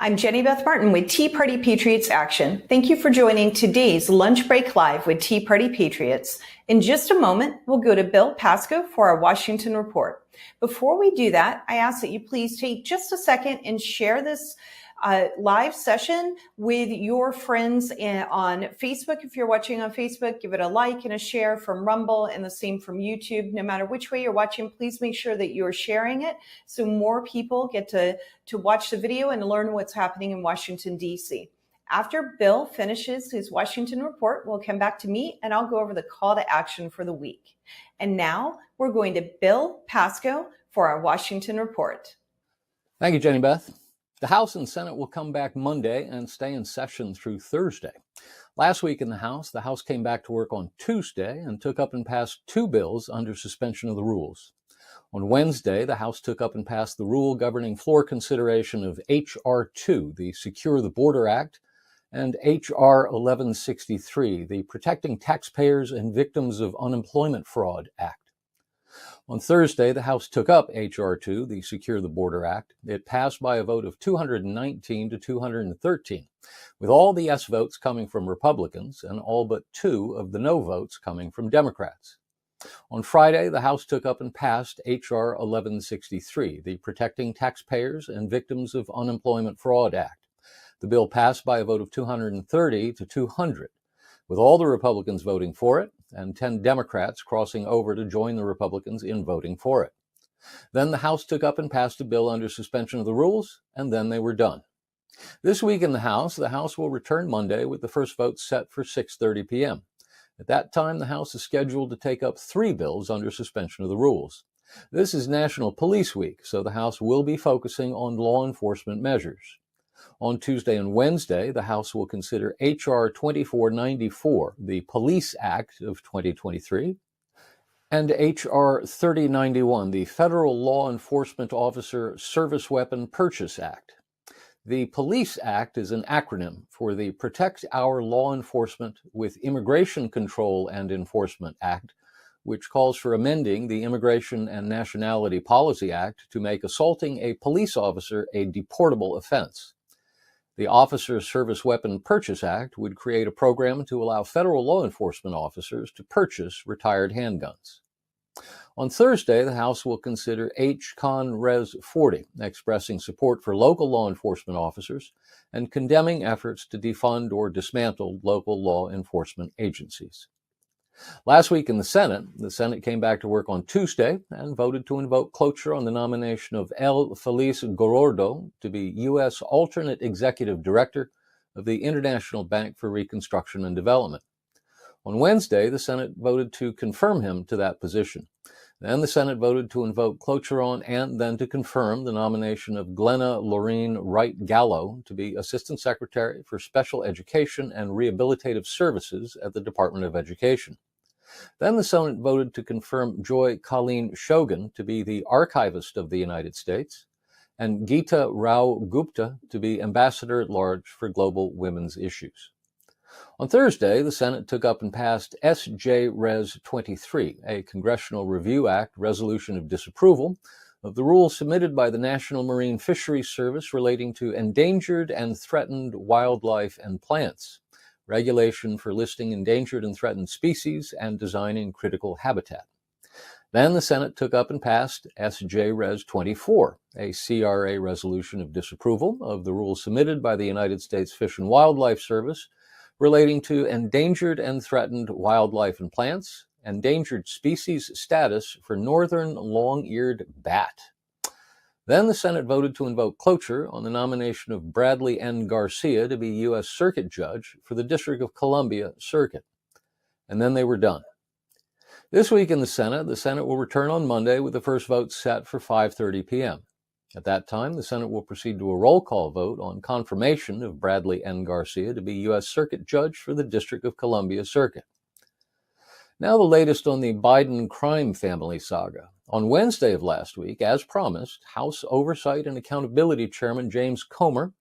I'm Jenny Beth Martin with Tea Party Patriots Action. Thank you for joining today's Lunch Break Live with Tea Party Patriots. In just a moment, we'll go to Bill Pasco for our Washington Report. Before we do that, I ask that you please take just a second and share this live session with your friends on Facebook. If you're watching on Facebook, give it a like and a share from Rumble, and the same from YouTube. No matter which way you're watching, please make sure that you're sharing it so more people get to watch the video and learn what's happening in Washington, D.C. After Bill finishes his Washington report, we'll come back to me and I'll go over the call to action for the week. And now we're going to Bill Pasco for our Washington report. Thank you, Jenny Beth. The House and Senate will come back Monday and stay in session through Thursday. Last week in the House came back to work on Tuesday and took up and passed 2 bills under suspension of the rules. On Wednesday, the House took up and passed the rule governing floor consideration of H.R. 2, the Secure the Border Act, and H.R. 1163, the Protecting Taxpayers and Victims of Unemployment Fraud Act. On Thursday, the House took up H.R. 2, the Secure the Border Act. It passed by a vote of 219 to 213, with all the yes votes coming from Republicans and all but 2 of the no votes coming from Democrats. On Friday, the House took up and passed H.R. 1163, the Protecting Taxpayers and Victims of Unemployment Fraud Act. The bill passed by a vote of 230 to 200, with all the Republicans voting for it and 10 Democrats crossing over to join the Republicans in voting for it. Then the House took up and passed a bill under suspension of the rules, and then they were done. This week in the House will return Monday with the first vote set for 6:30 p.m. At that time, the House is scheduled to take up 3 bills under suspension of the rules. This is National Police Week, so the House will be focusing on law enforcement measures. On Tuesday and Wednesday, the House will consider H.R. 2494, the Police Act of 2023, and H.R. 3091, the Federal Law Enforcement Officer Service Weapon Purchase Act. The Police Act is an acronym for the Protect Our Law Enforcement with Immigration Control and Enforcement Act, which calls for amending the Immigration and Nationality Policy Act to make assaulting a police officer a deportable offense. The Officer Service Weapon Purchase Act would create a program to allow federal law enforcement officers to purchase retired handguns. On Thursday, the House will consider H.Con. Res. 40, expressing support for local law enforcement officers and condemning efforts to defund or dismantle local law enforcement agencies. Last week in the Senate came back to work on Tuesday and voted to invoke cloture on the nomination of L. Feliz Gorordo to be U.S. alternate executive director of the International Bank for Reconstruction and Development. On Wednesday, the Senate voted to confirm him to that position. Then the Senate voted to invoke cloture on and then to confirm the nomination of Glenna Lorene Wright Gallo to be Assistant Secretary for Special Education and Rehabilitative Services at the Department of Education. Then the Senate voted to confirm Joy Colleen Shogun to be the Archivist of the United States and Geeta Rao Gupta to be Ambassador at Large for Global Women's Issues. On Thursday, the Senate took up and passed S.J. Res. 23, a Congressional Review Act resolution of disapproval of the rule submitted by the National Marine Fisheries Service relating to endangered and threatened wildlife and plants, regulation for listing endangered and threatened species, and designing critical habitat. Then the Senate took up and passed S.J. Res. 24, a CRA resolution of disapproval of the rule submitted by the United States Fish and Wildlife Service relating to endangered and threatened wildlife and plants, endangered species status for northern long-eared bat. Then the Senate voted to invoke cloture on the nomination of Bradley N. Garcia to be U.S. Circuit Judge for the District of Columbia Circuit. And then they were done. This week in the Senate will return on Monday with the first vote set for 5:30 p.m. At that time, the Senate will proceed to a roll call vote on confirmation of Bradley N. Garcia to be U.S. Circuit Judge for the District of Columbia Circuit. Now the latest on the Biden crime family saga. On Wednesday of last week, as promised, House Oversight and Accountability Chairman James Comer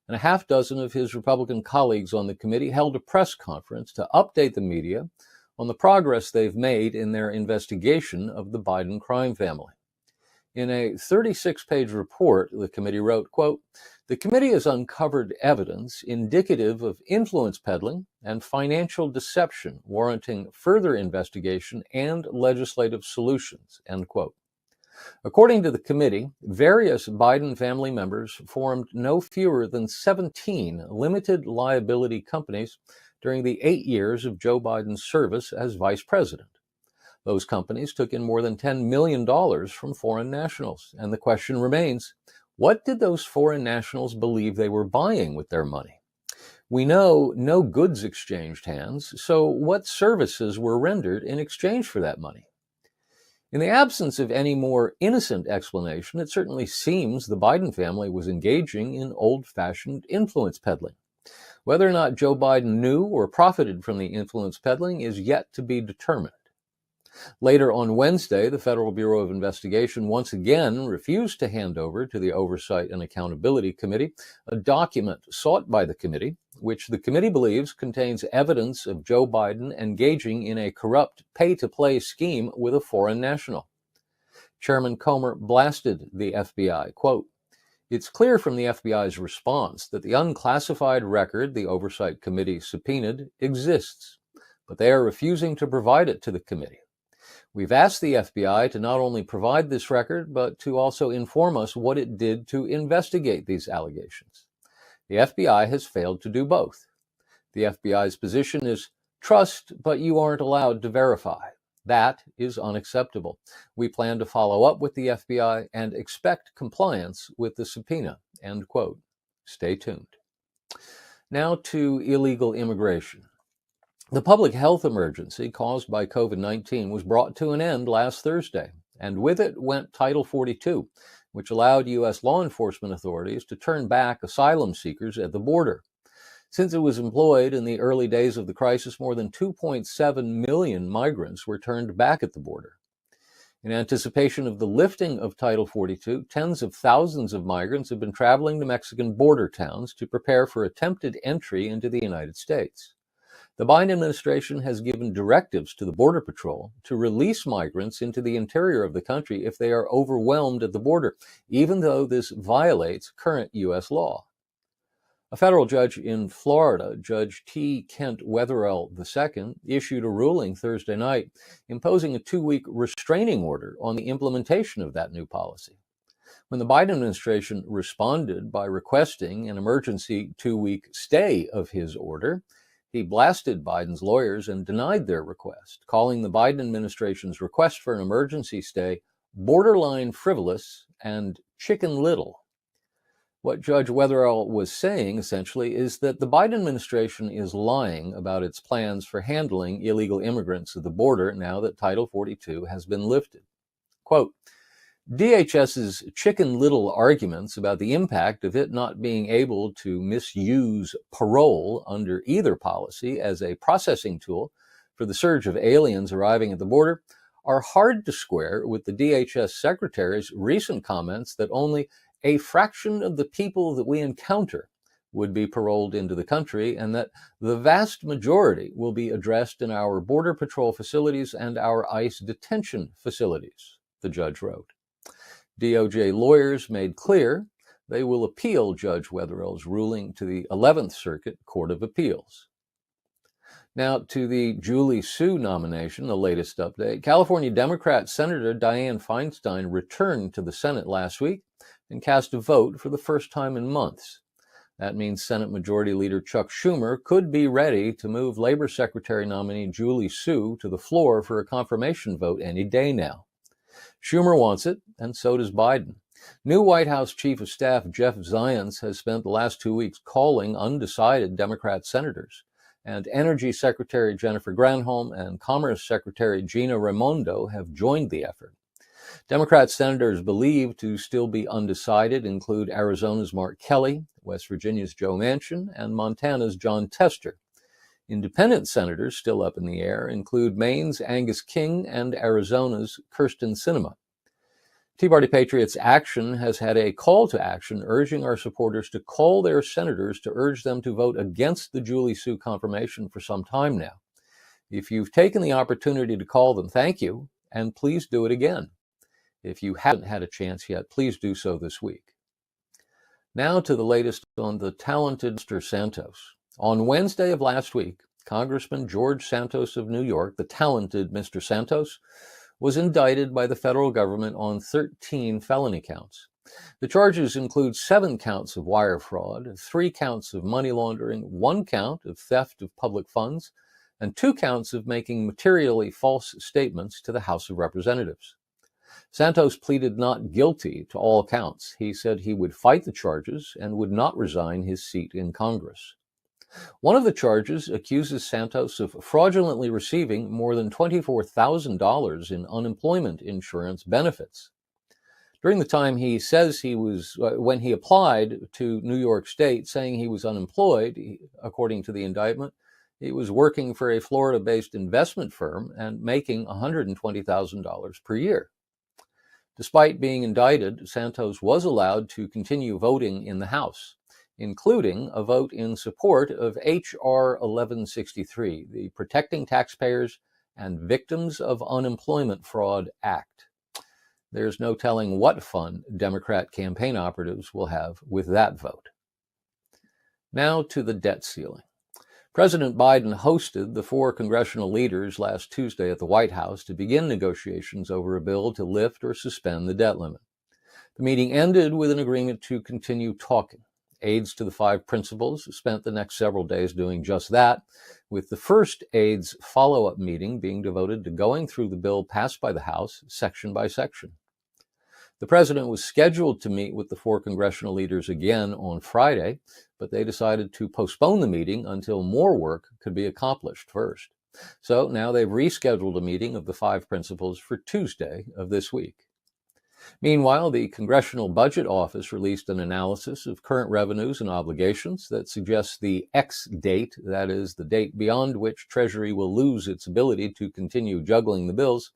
and a half dozen of his Republican colleagues on the committee held a press conference to update the media on the progress they've made in their investigation of the Biden crime family. In a 36-page report, the committee wrote, quote, "The committee has uncovered evidence indicative of influence peddling and financial deception warranting further investigation and legislative solutions," end quote. According to the committee, various Biden family members formed no fewer than 17 limited liability companies during the 8 years of Joe Biden's service as vice president. Those companies took in more than $10 million from foreign nationals. And the question remains, what did those foreign nationals believe they were buying with their money? We know no goods exchanged hands, so what services were rendered in exchange for that money? In the absence of any more innocent explanation, it certainly seems the Biden family was engaging in old-fashioned influence peddling. Whether or not Joe Biden knew or profited from the influence peddling is yet to be determined. Later on Wednesday, the Federal Bureau of Investigation once again refused to hand over to the Oversight and Accountability Committee a document sought by the committee, which the committee believes contains evidence of Joe Biden engaging in a corrupt pay-to-play scheme with a foreign national. Chairman Comer blasted the FBI, quote, "It's clear from the FBI's response that the unclassified record the Oversight Committee subpoenaed exists, but they are refusing to provide it to the committee. We've asked the FBI to not only provide this record, but to also inform us what it did to investigate these allegations. The FBI has failed to do both. The FBI's position is trust, but you aren't allowed to verify. That is unacceptable. We plan to follow up with the FBI and expect compliance with the subpoena," end quote. Stay tuned. Now to illegal immigration. The public health emergency caused by COVID-19 was brought to an end last Thursday, and with it went Title 42, which allowed U.S. law enforcement authorities to turn back asylum seekers at the border. Since it was employed in the early days of the crisis, more than 2.7 million migrants were turned back at the border. In anticipation of the lifting of Title 42, tens of thousands of migrants have been traveling to Mexican border towns to prepare for attempted entry into the United States. The Biden administration has given directives to the Border Patrol to release migrants into the interior of the country if they are overwhelmed at the border, even though this violates current U.S. law. A federal judge in Florida, Judge T. Kent Wetherell II, issued a ruling Thursday night imposing a 2-week restraining order on the implementation of that new policy. When the Biden administration responded by requesting an emergency 2-week stay of his order, he blasted Biden's lawyers and denied their request, calling the Biden administration's request for an emergency stay borderline frivolous and chicken little. What Judge Wetherell was saying, essentially, is that the Biden administration is lying about its plans for handling illegal immigrants at the border now that Title 42 has been lifted. Quote, DHS's chicken little arguments about the impact of it not being able to misuse parole under either policy as a processing tool for the surge of aliens arriving at the border are hard to square with the DHS secretary's recent comments that only a fraction of the people that we encounter would be paroled into the country and that the vast majority will be addressed in our Border Patrol facilities and our ICE detention facilities, the judge wrote. DOJ lawyers made clear they will appeal Judge Wetherell's ruling to the 11th Circuit Court of Appeals. Now to the Julie Su nomination, the latest update. California Democrat Senator Dianne Feinstein returned to the Senate last week and cast a vote for the first time in months. That means Senate Majority Leader Chuck Schumer could be ready to move Labor Secretary nominee Julie Su to the floor for a confirmation vote any day now. Schumer wants it, and so does Biden. New White House Chief of Staff Jeff Zients has spent the last 2 weeks calling undecided Democrat senators, and Energy Secretary Jennifer Granholm and Commerce Secretary Gina Raimondo have joined the effort. Democrat senators believed to still be undecided include Arizona's Mark Kelly, West Virginia's Joe Manchin, and Montana's John Tester. Independent senators still up in the air include Maine's Angus King and Arizona's Kyrsten Sinema. Tea Party Patriots Action has had a call to action urging our supporters to call their senators to urge them to vote against the Julie Su confirmation for some time now. If you've taken the opportunity to call them, thank you, and please do it again. If you haven't had a chance yet, please do so this week. Now to the latest on the talented Mr. Santos. On Wednesday of last week, Congressman George Santos of New York, the talented Mr. Santos, was indicted by the federal government on 13 felony counts. The charges include 7 counts of wire fraud, 3 counts of money laundering, 1 count of theft of public funds, and 2 counts of making materially false statements to the House of Representatives. Santos pleaded not guilty to all counts. He said he would fight the charges and would not resign his seat in Congress. One of the charges accuses Santos of fraudulently receiving more than $24,000 in unemployment insurance benefits. During the time he says he was, when he applied to New York State saying he was unemployed, according to the indictment, he was working for a Florida-based investment firm and making $120,000 per year. Despite being indicted, Santos was allowed to continue voting in the House, including a vote in support of H.R. 1163, the Protecting Taxpayers and Victims of Unemployment Fraud Act. There's no telling what fun Democrat campaign operatives will have with that vote. Now to the debt ceiling. President Biden hosted the 4 congressional leaders last Tuesday at the White House to begin negotiations over a bill to lift or suspend the debt limit. The meeting ended with an agreement to continue talking. Aides to the 5 principals spent the next several days doing just that, with the first aides follow-up meeting being devoted to going through the bill passed by the House section by section. The president was scheduled to meet with the 4 congressional leaders again on Friday, but they decided to postpone the meeting until more work could be accomplished first. So now they've rescheduled a meeting of the 5 principals for Tuesday of this week. Meanwhile, the Congressional Budget Office released an analysis of current revenues and obligations that suggests the X date, that is, the date beyond which Treasury will lose its ability to continue juggling the bills,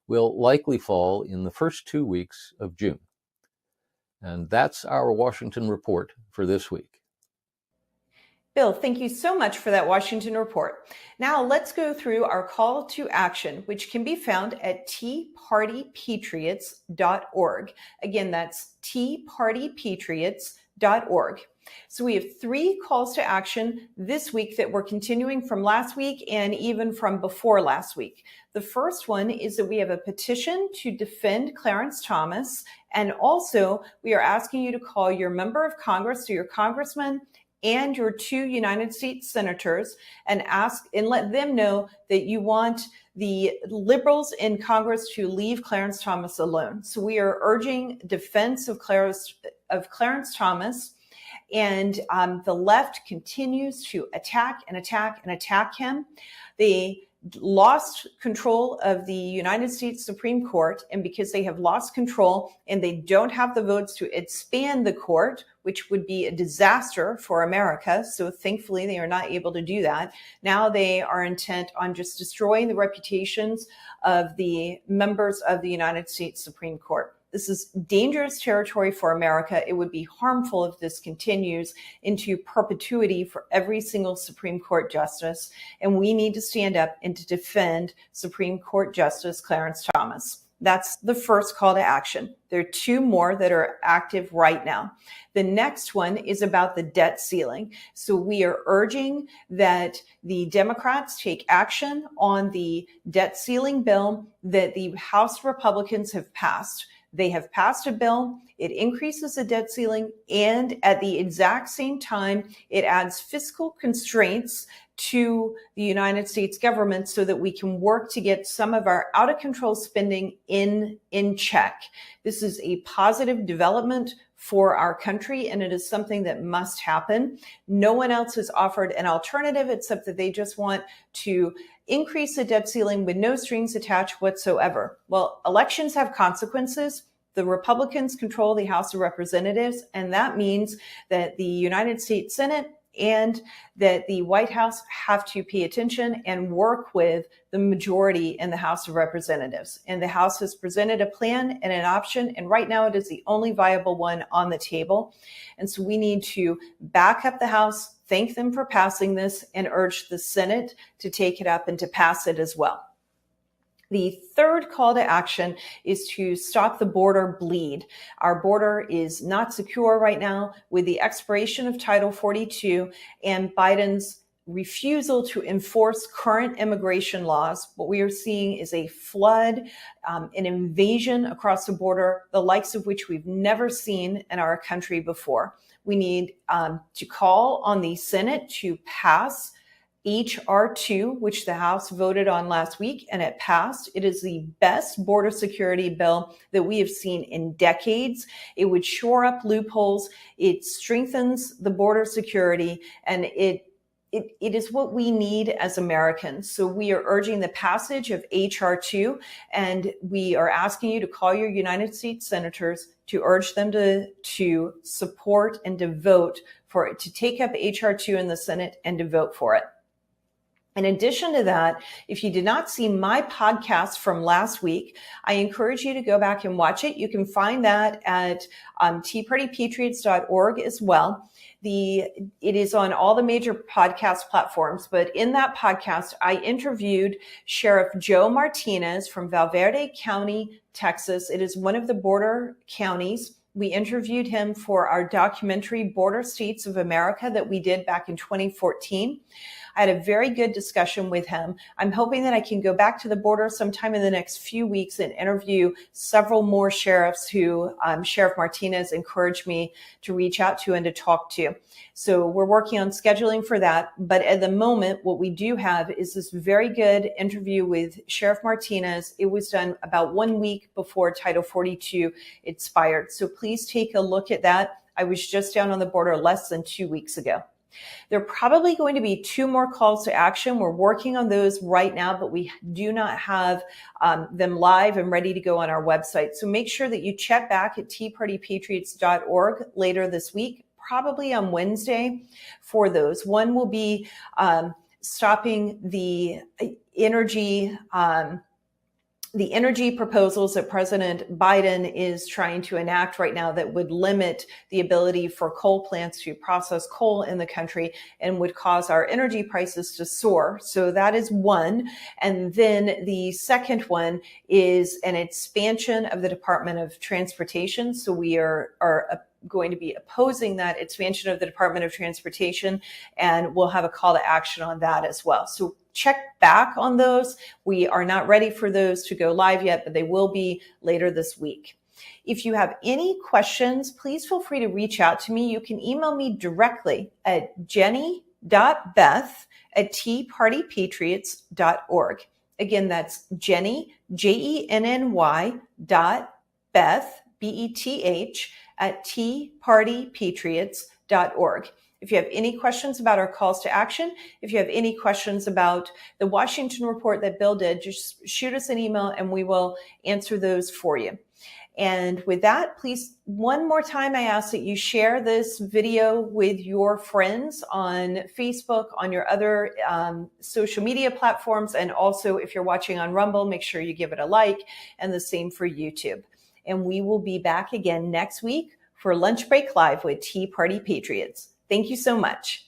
will likely fall in the first 2 weeks of June. And that's our Washington report for this week. Bill, thank you so much for that Washington report. Now let's go through our call to action, which can be found at teapartypatriots.org. Again, that's teapartypatriots.org. So we have 3 calls to action this week that we're continuing from last week and even from before last week. The first one is that we have a petition to defend Clarence Thomas, and also we are asking you to call your member of Congress, so your congressman, and your 2 United States senators and let them know that you want the liberals in Congress to leave Clarence Thomas alone. So we are urging defense of Clarence Thomas, and the left continues to attack him. They lost control of the United States Supreme Court, and because they have lost control and they don't have the votes to expand the court, which would be a disaster for America, so thankfully they are not able to do that. Now they are intent on just destroying the reputations of the members of the United States Supreme Court. This is dangerous territory for America. It would be harmful if this continues into perpetuity for every single Supreme Court justice. And we need to stand up and to defend Supreme Court Justice Clarence Thomas. That's the first call to action. There are 2 more that are active right now. The next one is about the debt ceiling. So we are urging that the Democrats take action on the debt ceiling bill that the House Republicans have passed. They have passed a bill. It increases the debt ceiling, and at the exact same time, it adds fiscal constraints to the United States government so that we can work to get some of our out of control spending in check. This is a positive development for our country, and it is something that must happen. No one else has offered an alternative except that they just want to increase the debt ceiling with no strings attached whatsoever. Well, elections have consequences. The Republicans control the House of Representatives, and that means that the United States Senate and that the White House have to pay attention and work with the majority in the House of Representatives. And the House has presented a plan and an option, and right now it is the only viable one on the table. And so we need to back up the House, thank them for passing this, and urge the Senate to take it up and to pass it as well. The third call to action is to stop the border bleed. Our border is not secure right now with the expiration of Title 42 and Biden's refusal to enforce current immigration laws. What we are seeing is a flood, an invasion across the border, the likes of which we've never seen in our country before. We need to call on the Senate to pass H.R. 2, which the House voted on last week, and it passed. It is the best border security bill that we have seen in decades. It would shore up loopholes. It strengthens the border security, and it is what we need as Americans. So we are urging the passage of H.R. 2, and we are asking you to call your United States senators to urge them to support and to vote for it, to take up H.R. 2 in the Senate and to vote for it. In addition to that, if you did not see my podcast from last week, I encourage you to go back and watch it. You can find that at teapartypatriots.org as well. It is on all the major podcast platforms, but in that podcast, I interviewed Sheriff Joe Martinez from Valverde County, Texas. It is one of the border counties. We interviewed him for our documentary, Border States of America, that we did back in 2014. I had a very good discussion with him. I'm hoping that I can go back to the border sometime in the next few weeks and interview several more sheriffs who Sheriff Martinez encouraged me to reach out to and to talk to. So we're working on scheduling for that. But at the moment, what we do have is this very good interview with Sheriff Martinez. It was done about 1 week before Title 42 expired. So please take a look at that. I was just down on the border less than 2 weeks ago. There are probably going to be 2 more calls to action. We're working on those right now, but we do not have them live and ready to go on our website. So make sure that you check back at teapartypatriots.org later this week, probably on Wednesday for those. One will be stopping the energy proposals that President Biden is trying to enact right now that would limit the ability for coal plants to process coal in the country and would cause our energy prices to soar. So that is one. And then the second one is an expansion of the Department of Transportation. So we are going to be opposing that expansion of the Department of Transportation, and we'll have a call to action on that as well. So check back on those. We are not ready for those to go live yet, but they will be later this week. If you have any questions, please feel free to reach out to me. You can email me directly at jenny.beth@teapartypatriots.org. Again, that's Jenny, Jenny.Beth, BETH, at teapartypatriots.org. If you have any questions about our calls to action, if you have any questions about the Washington report that Bill did, just shoot us an email and we will answer those for you. And with that, please, one more time, I ask that you share this video with your friends on Facebook, on your other social media platforms. And also, if you're watching on Rumble, make sure you give it a like, and the same for YouTube. And we will be back again next week for Lunch Break Live with Tea Party Patriots. Thank you so much.